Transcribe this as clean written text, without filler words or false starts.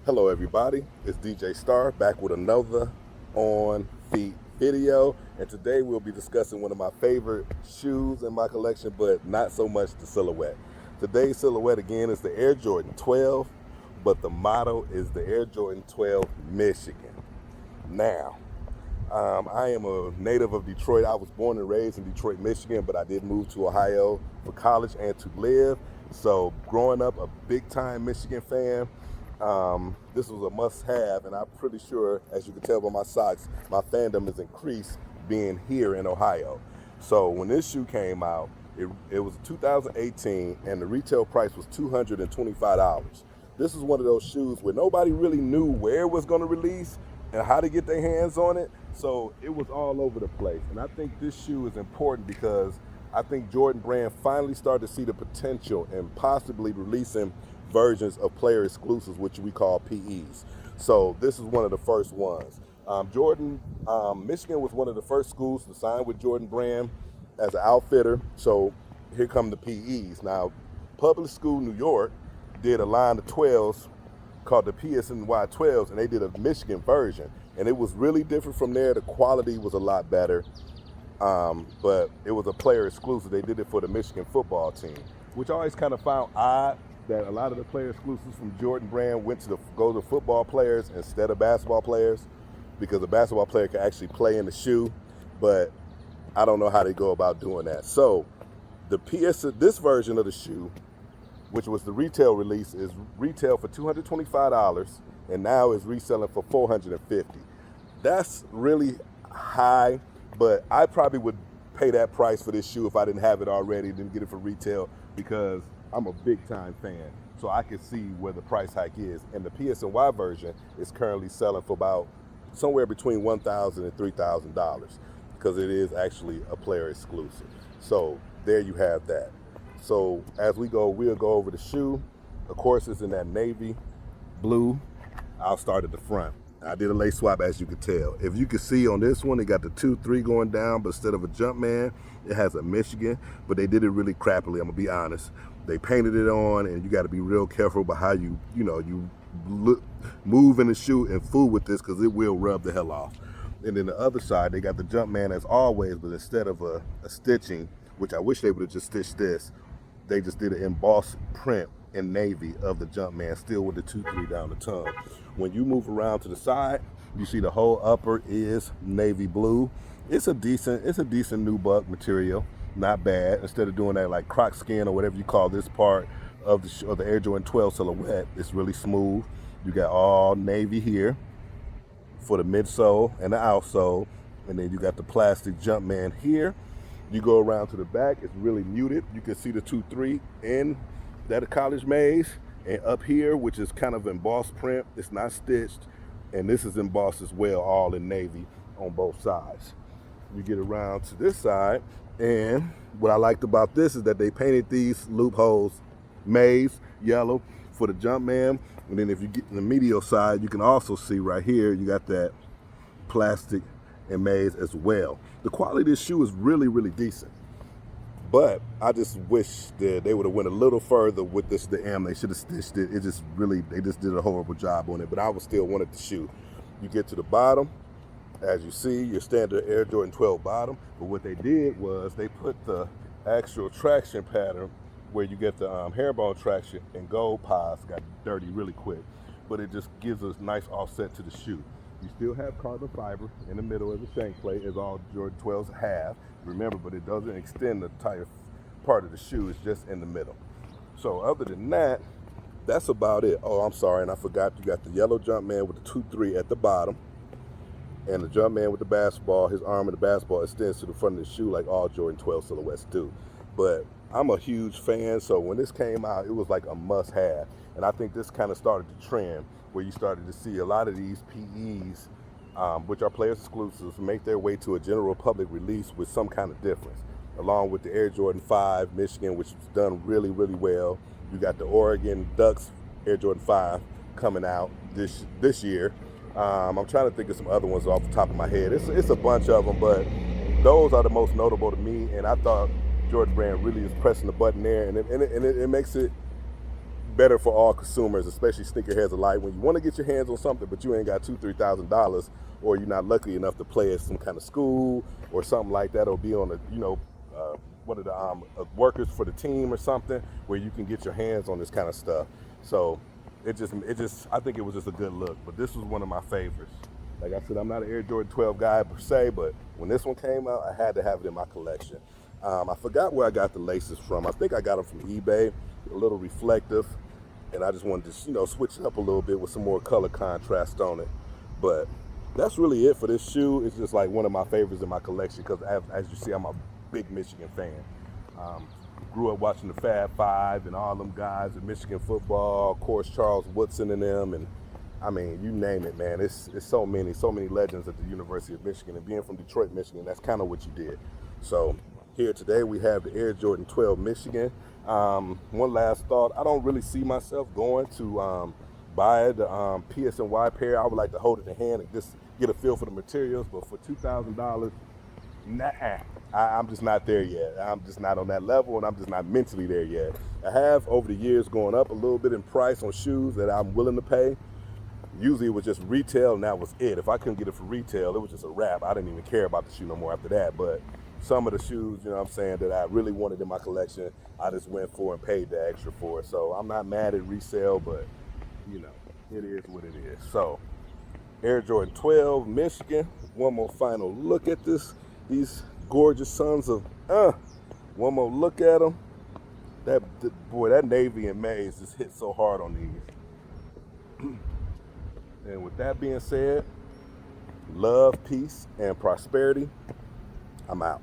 Hello everybody, it's DJ Star back with another on feet video, and today we'll be discussing one of my favorite shoes in my collection, but not so much the silhouette. Today's silhouette again is the Air Jordan 12, but the motto is the Air Jordan 12 Michigan. Now, I am a native of Detroit. I was born and raised in Detroit, Michigan, but I did move to Ohio for college and to live. So growing up a big time Michigan fan, this was a must have, and I'm pretty sure, as you can tell by my socks, my fandom has increased being here in Ohio. So when this shoe came out, it was 2018, and the retail price was $225. This is one of those shoes where nobody really knew where it was going to release and how to get their hands on it. So it was all over the place. And I think this shoe is important because I think Jordan Brand finally started to see the potential in possibly releasing versions of player exclusives, which we call PEs. So this is one of the first ones. Michigan was one of the first schools to sign with Jordan Brand as an outfitter. So here come the PEs. Now, public school New York did a line of 12s called the PSNY 12s, and they did a Michigan version. And it was really different from there. The quality was a lot better, but it was a player exclusive. They did it for the Michigan football team, which I always kind of found odd that a lot of the player exclusives from Jordan Brand went to go to football players instead of basketball players, because a basketball player can actually play in the shoe, but I don't know how they go about doing that. So this version of the shoe, which was the retail release, is retail for $225 and now is reselling for $450. That's really high, but I probably would pay that price for this shoe if I didn't have it already, didn't get it for retail, because I'm a big time fan. So I can see where the price hike is. And the PSNY version is currently selling for about somewhere between $1,000 and $3,000 because it is actually a player exclusive. So there you have that. So as we'll go over the shoe. Of course, it's in that navy blue. I'll start at the front. I did a lace swap, as you can tell. If you can see on this one, it got the 2-3 going down, but instead of a Jumpman, it has a Michigan, but they did it really crappily, I'm gonna be honest. They painted it on, and you gotta be real careful about how you move in the shoe and fool with this, because it will rub the hell off. And then the other side, they got the Jumpman as always, but instead of a stitching, which I wish they would have just stitched this, they just did an embossed print in navy of the Jumpman, still with the 2-3 down the tongue. When you move around to the side, you see the whole upper is navy blue. It's a decent nubuck material, not bad. Instead of doing that like croc skin or whatever you call this part of the Air Jordan 12 silhouette, it's really smooth. You got all navy here for the midsole and the outsole, and then you got the plastic Jumpman here. You go around to the back, it's really muted. You can see the 2-3 in that college maze, and up here, which is kind of embossed print, it's not stitched, and this is embossed as well, all in navy on both sides. You get around to this side, and what I liked about this is that they painted these loopholes maize yellow for the Jumpman, and then if you get in the medial side, you can also see right here, you got that plastic and maize as well. The quality of this shoe is really, really decent. But I just wish that they would have went a little further with the M. They should have stitched it. They just did a horrible job on it. But I would still wanted the shoe. You get to the bottom, as you see, your standard Air Jordan 12 bottom. But what they did was they put the actual traction pattern where you get the herringbone traction and gold pies got dirty really quick. But it just gives a nice offset to the shoe. You still have carbon fiber in the middle of the shank plate, as all Jordan 12s have. Remember, but it doesn't extend the entire part of the shoe. It's just in the middle. So other than that, that's about it. Oh, I'm sorry, and I forgot, you got the yellow Jumpman with the 2-3 at the bottom, and the Jumpman with the basketball. His arm of the basketball extends to the front of the shoe like all Jordan 12 silhouettes do. But I'm a huge fan, so when this came out, it was like a must-have. And I think this kind of started the trend where you started to see a lot of these PEs, which are players exclusives, make their way to a general public release with some kind of difference. Along with the Air Jordan 5 Michigan, which was done really, really well. You got the Oregon Ducks Air Jordan 5 coming out this year. I'm trying to think of some other ones off the top of my head. It's a bunch of them, but those are the most notable to me. And I thought Jordan Brand really is pressing the button there, and it makes it better for all consumers, especially sneakerheads alike. When you want to get your hands on something, but you ain't got $2,000-$3,000, or you're not lucky enough to play at some kind of school or something like that, or be on a one of the workers for the team or something, where you can get your hands on this kind of stuff. So it just I think it was just a good look. But this was one of my favorites. Like I said, I'm not an Air Jordan 12 guy per se, but when this one came out, I had to have it in my collection. I forgot where I got the laces from. I think I got them from eBay, a little reflective, and I just wanted to, switch it up a little bit with some more color contrast on it. But that's really it for this shoe. It's just like one of my favorites in my collection because, as you see, I'm a big Michigan fan. Grew up watching the Fab Five and all them guys in Michigan football, of course, Charles Woodson and them, and I mean, you name it, man. It's so many legends at the University of Michigan, and being from Detroit, Michigan, that's kind of what you did. So here today we have the Air Jordan 12 Michigan. One last thought, I don't really see myself going to buy the PSNY pair. I would like to hold it in hand and just get a feel for the materials, but for $2,000, nah, I'm just not there yet. I'm just not on that level, and I'm just not mentally there yet. I have, over the years, gone up a little bit in price on shoes that I'm willing to pay. Usually it was just retail, and that was it. If I couldn't get it for retail, it was just a wrap. I didn't even care about the shoe no more after that. But some of the shoes, that I really wanted in my collection, I just went for and paid the extra for it. So I'm not mad at resale, but, it is what it is. So Air Jordan 12, Michigan. One more final look at these gorgeous sons of, one more look at them. That navy and maize just hit so hard on these. And with that being said, love, peace, and prosperity. I'm out.